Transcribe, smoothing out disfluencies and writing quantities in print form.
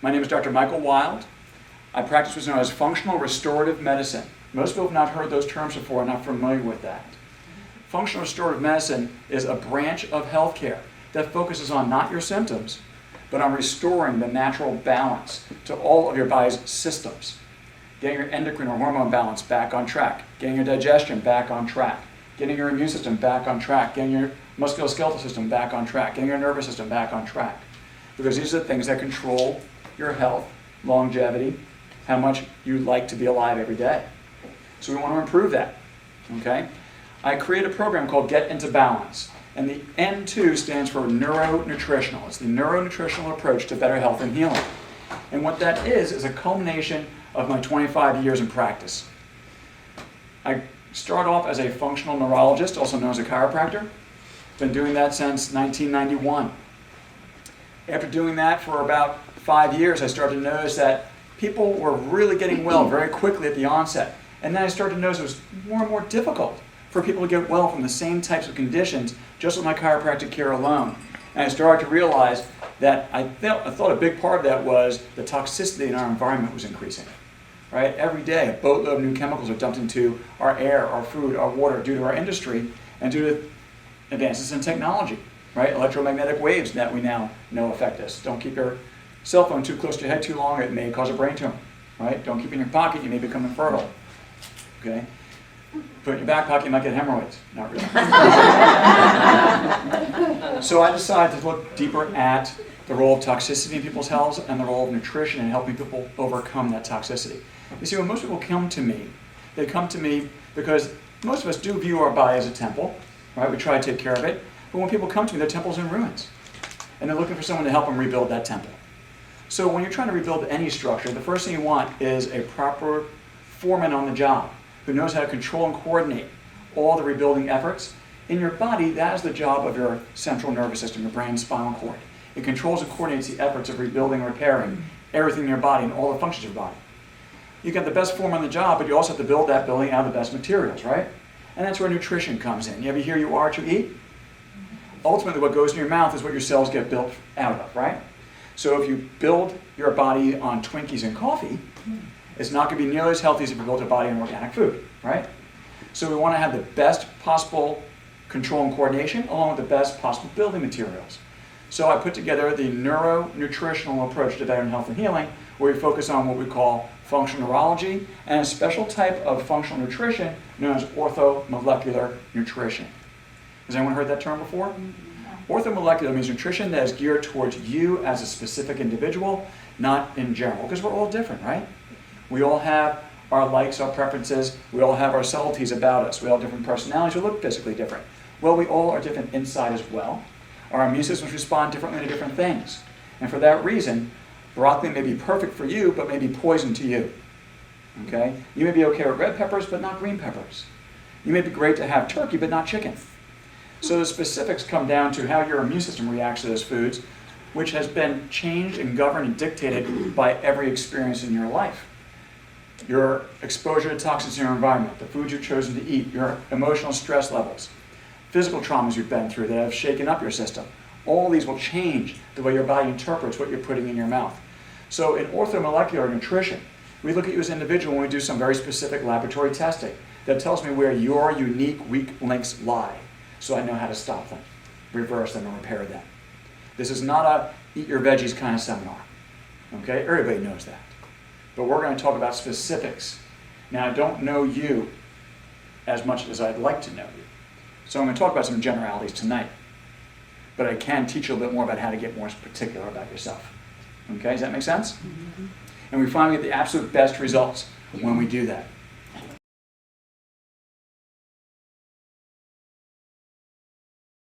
My name is Dr. Michael Wild. I practice what's known as functional restorative medicine. Most people have not heard those terms before and are not familiar with that. Functional restorative medicine is a branch of healthcare that focuses on not your symptoms, but on restoring the natural balance to all of your body's systems. Getting your endocrine or hormone balance back on track, getting your digestion back on track, getting your immune system back on track, getting your musculoskeletal system back on track, getting your nervous system back on track. Because these are the things that control your health, longevity, how much you like to be alive every day. So we want to improve that, okay? I created a program called Get Into Balance, and the N2 stands for neuro-nutritional. It's the neuro-nutritional approach to better health and healing. And what that is a culmination of my 25 years in practice. I started off as a functional neurologist, also known as a chiropractor. Been doing that since 1991. After doing that for about 5 years, I started to notice that people were really getting well very quickly at the onset. And then I started to notice it was more and more difficult for people to get well from the same types of conditions just with my chiropractic care alone. And I started to realize that I thought a big part of that was the toxicity in our environment was increasing. Right? Every day, a boatload of new chemicals are dumped into our air, our food, our water due to our industry and due to advances in technology. Right? Electromagnetic waves that we now know affect us. Don't keep your cell phone too close to your head too long, it may cause a brain tumor. Right? Don't keep it in your pocket, you may become infertile. Okay? Put it in your back pocket, you might get hemorrhoids. Not really. So I decided to look deeper at the role of toxicity in people's health and the role of nutrition in helping people overcome that toxicity. You see, when most people come to me, they come to me because most of us do view our body as a temple, right? We try to take care of it. But when people come to me, their temple's in ruins. And they're looking for someone to help them rebuild that temple. So when you're trying to rebuild any structure, the first thing you want is a proper foreman on the job who knows how to control and coordinate all the rebuilding efforts. In your body, that is the job of your central nervous system, your brain, spinal cord. It controls and coordinates the efforts of rebuilding and repairing everything in your body and all the functions of your body. You get the best form on the job, but you also have to build that building out of the best materials, right? And that's where nutrition comes in. You ever hear you are what you eat? Ultimately, what goes in your mouth is what your cells get built out of, right? So if you build your body on Twinkies and coffee, it's not going to be nearly as healthy as if you build your body on organic food, right? So we want to have the best possible control and coordination along with the best possible building materials. So I put together the neuro-nutritional approach to better health and healing, where we focus on what we call functional neurology and a special type of functional nutrition known as orthomolecular nutrition. Has anyone heard that term before? Orthomolecular means nutrition that is geared towards you as a specific individual, not in general, because we're all different, right? We all have our likes, our preferences, we all have our subtleties about us, we all have different personalities, we look physically different. Well, we all are different inside as well. Our immune systems respond differently to different things. And for that reason, broccoli may be perfect for you, but may be poison to you. Okay? You may be okay with red peppers, but not green peppers. You may be great to have turkey, but not chicken. So the specifics come down to how your immune system reacts to those foods, which has been changed and governed and dictated by every experience in your life. Your exposure to toxins in your environment, the foods you've chosen to eat, your emotional stress levels, physical traumas you've been through that have shaken up your system. All these will change the way your body interprets what you're putting in your mouth. So in orthomolecular nutrition, we look at you as an individual when we do some very specific laboratory testing that tells me where your unique weak links lie, so I know how to stop them, reverse them, and repair them. This is not a eat your veggies kind of seminar. Okay? Everybody knows that. But we're going to talk about specifics. Now, I don't know you as much as I'd like to know you. So I'm going to talk about some generalities tonight. But I can teach you a little bit more about how to get more particular about yourself. Okay, does that make sense? Mm-hmm. And we find we get the absolute best results when we do that.